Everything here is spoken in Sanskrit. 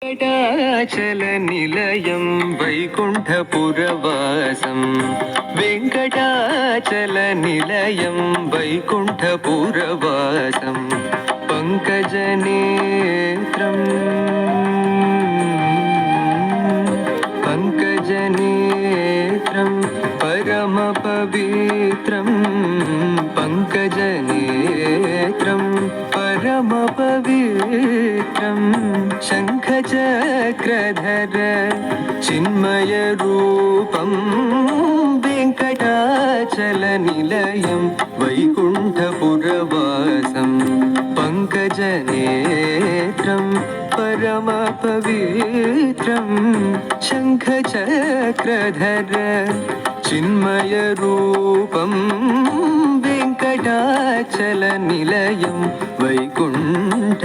वेङ्कटाचलनिलयं वैकुण्ठपुरवासं वेङ्कटाचलनिलयं वैकुण्ठपुरवासं पङ्कजनेत्रं पङ्कजनेत्रं परमपवित्रं पङ्कजनेत्रं परमपवित्रं शङ्खचक्रधर चिन्मयरूपं वेङ्कटाचलनिलयं वैकुण्ठपुरवासं पङ्कजनेत्रं परमपवित्रं शङ्खचक्रधर चिन्मयरूपं वेङ्कटाचलनिलयं वैकुण्ठपुरवासम्